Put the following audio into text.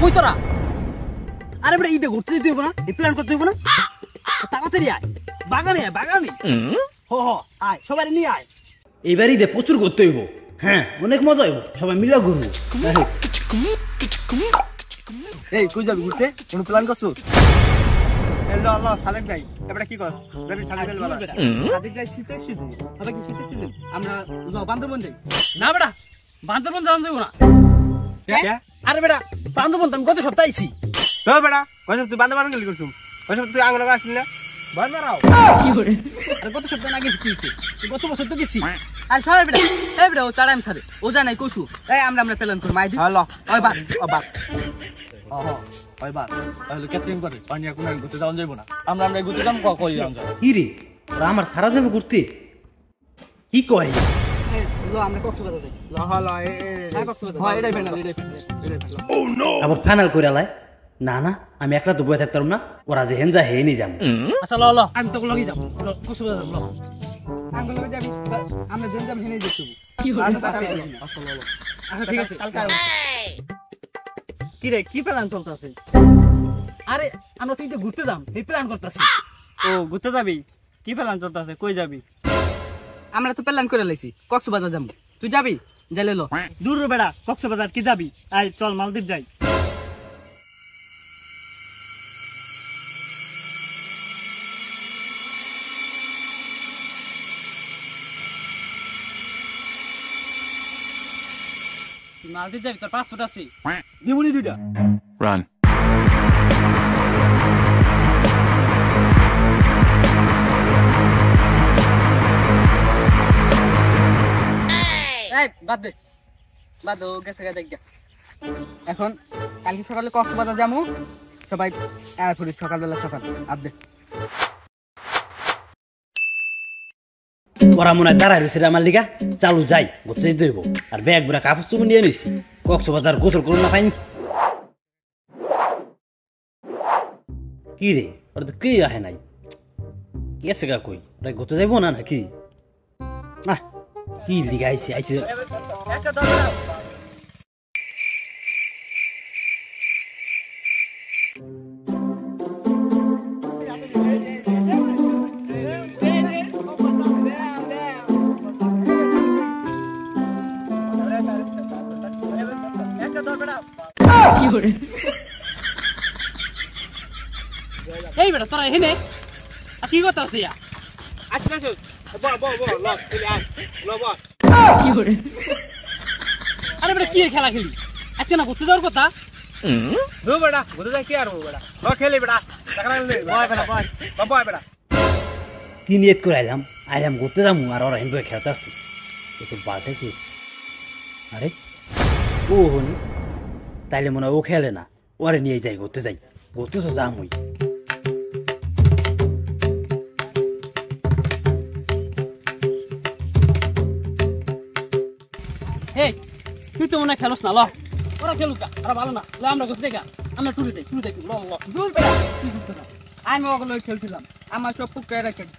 কই তোরা? আরে বেটা ঈদে ঘুরতে যেতে হইব না? এই প্ল্যান করতে হইব না? তাড়াতাড়ি আয়, বাগানে আয়, বাগানে। আয়, সবাই নিয়ে আয়। এবার ঈদে প্রচুর ঘুরতে হইব। হ্যাঁ, অনেক মজা হইব, সবাই মিলে ঘুরবো। এই কই যাবি ঘুরতে? কোনো প্ল্যান করছো? এলো আল্লাহ সালেক ভাই, এবারে কি কস? যাবি সালেক ভাই বলা। আজকে যাই শীতের সিজন। হবে কি শীতের সিজন? আমরা বান্দরবন যাই। না বেটা, বান্দরবন যাওয়া যাইব না। কে? আরে বেটা, বান্দরবন তো আমি গত সপ্তাহে আইছি। তো বেটা, কইছ তুই বান্দরবন গেলি করছুম। কইছ তুই আঙ্গুল আসছিস না? বল মারাও। কি করে? আরে গত সপ্তাহে না গেছি কি হইছে? গত বছর তো গেছি। আর সবাই বেটা, এই বেটা ও চাড়াম সারে। ও জানাই কইছু। এই আমরা প্ল্যান করি মাই দি। হ্যালো, ওই বাদ, বাদ। ওই বাদ। তাহলে ক্যাটারিং করে। পানি আর কোন ঘুরতে যাওয়া যাইব না। আমরা ঘুরতে যাম কই যাম যা। কি রে, ওরা আমার সারা যাবে ঘুরতে? কি কয়? এই লো আমরা কক্সবাজার যাই। ল হলো হ্যাঁ কক্সবাজার। হ্যাঁ এটাই ফাইনাল, এটাই ফাইনাল। ও নো, আবার ফাইনাল করে আলাই? না না, আমি একলা তো বয়ে থাকতাম না। ওরা যে হেন যা হে নি যাম। আচ্ছা ল ল, আমি তো লগি যাব। কক্সবাজার যাব ল। আঙ্গুল লগে যাবি, আমরা যেন যাম হেনেই দেখব। কি হলো? আচ্ছা ঠিক আছে, কালকে আইব। কি রে, কি প্ল্যান চলতেছে? আরে আমরা তো ঈদে ঘুরতে যাম, এই প্ল্যান করতেছি। ও ঘুরতে যাবি? কি প্ল্যান চলতেছে? কই যাবি? আমরা তো প্ল্যান করে লাইছি, কক্সবাজার যাবো। তুই যাবি? যাইলে লো। দূর বেড়া, কক্সবাজার কি যাবি? আয় চল মালদ্বীপ যাই। মালদ্বীপ যাবি? তোর পাসপোর্ট আছে? দিমুনি দুইটা। Run. এই বাদ দে, বাদ দে, ও গেছে গা দেখ গা। এখন কালকে সকালে কক্সবাজার যাবো, সবাই এয়ারপোর্টে সকালবেলা সকাল আপ দে। ওরা মনে হয় দাঁড়ায় রয়েছে আমার লিগা। চালু যাই, ঘুরতে যেতে হইব। আর ব্যাগ বুড়া কাপড় চুপড় নিয়ে নিছি। কক্সবাজার গোসল করুন না পাইনি। কি রে, ওরা তো কে আহে নাই? গেছে গা কই? ওরা ঘুরতে যাইব না নাকি? কি লিগা আইছে আইছে। এই বেটা তোরা এখানে কি কথা আছে? আচ্ছা না ল চলে আয় ল বল। কি করে? আরে বেটা কি খেলা খেলি? আজকে না ঘুরতে যাওয়ার কথা। দো বেটা, ঘুরতে যাই কি আর বেটা। ল খেলি বেটা। টাকা লাগলে বয় বেটা বয়। বয় বেটা। কি নিয়ত করে আইলাম ঘুরতে যাবো। আর ওরা হিন্দু খেলতে আসছি। একটু বাধে কি? আরে ও হনি, তাইলে মনে হয় ও খেলে না। ওরে নিয়ে যাই, ঘুরতে তো যাম ওই। এই তুই তো মনে হয় খেলোস না, ল ওরা খেলুক, ওরা ভালো না। ল আমরা ঘুরতে গা, আমরা টুরে যাই, ল ল। দূর বেটা, তুই ঘুরতে না, আমি ওগুলো খেলছিলাম। আমার সব পুক কেড়ে খেলছি।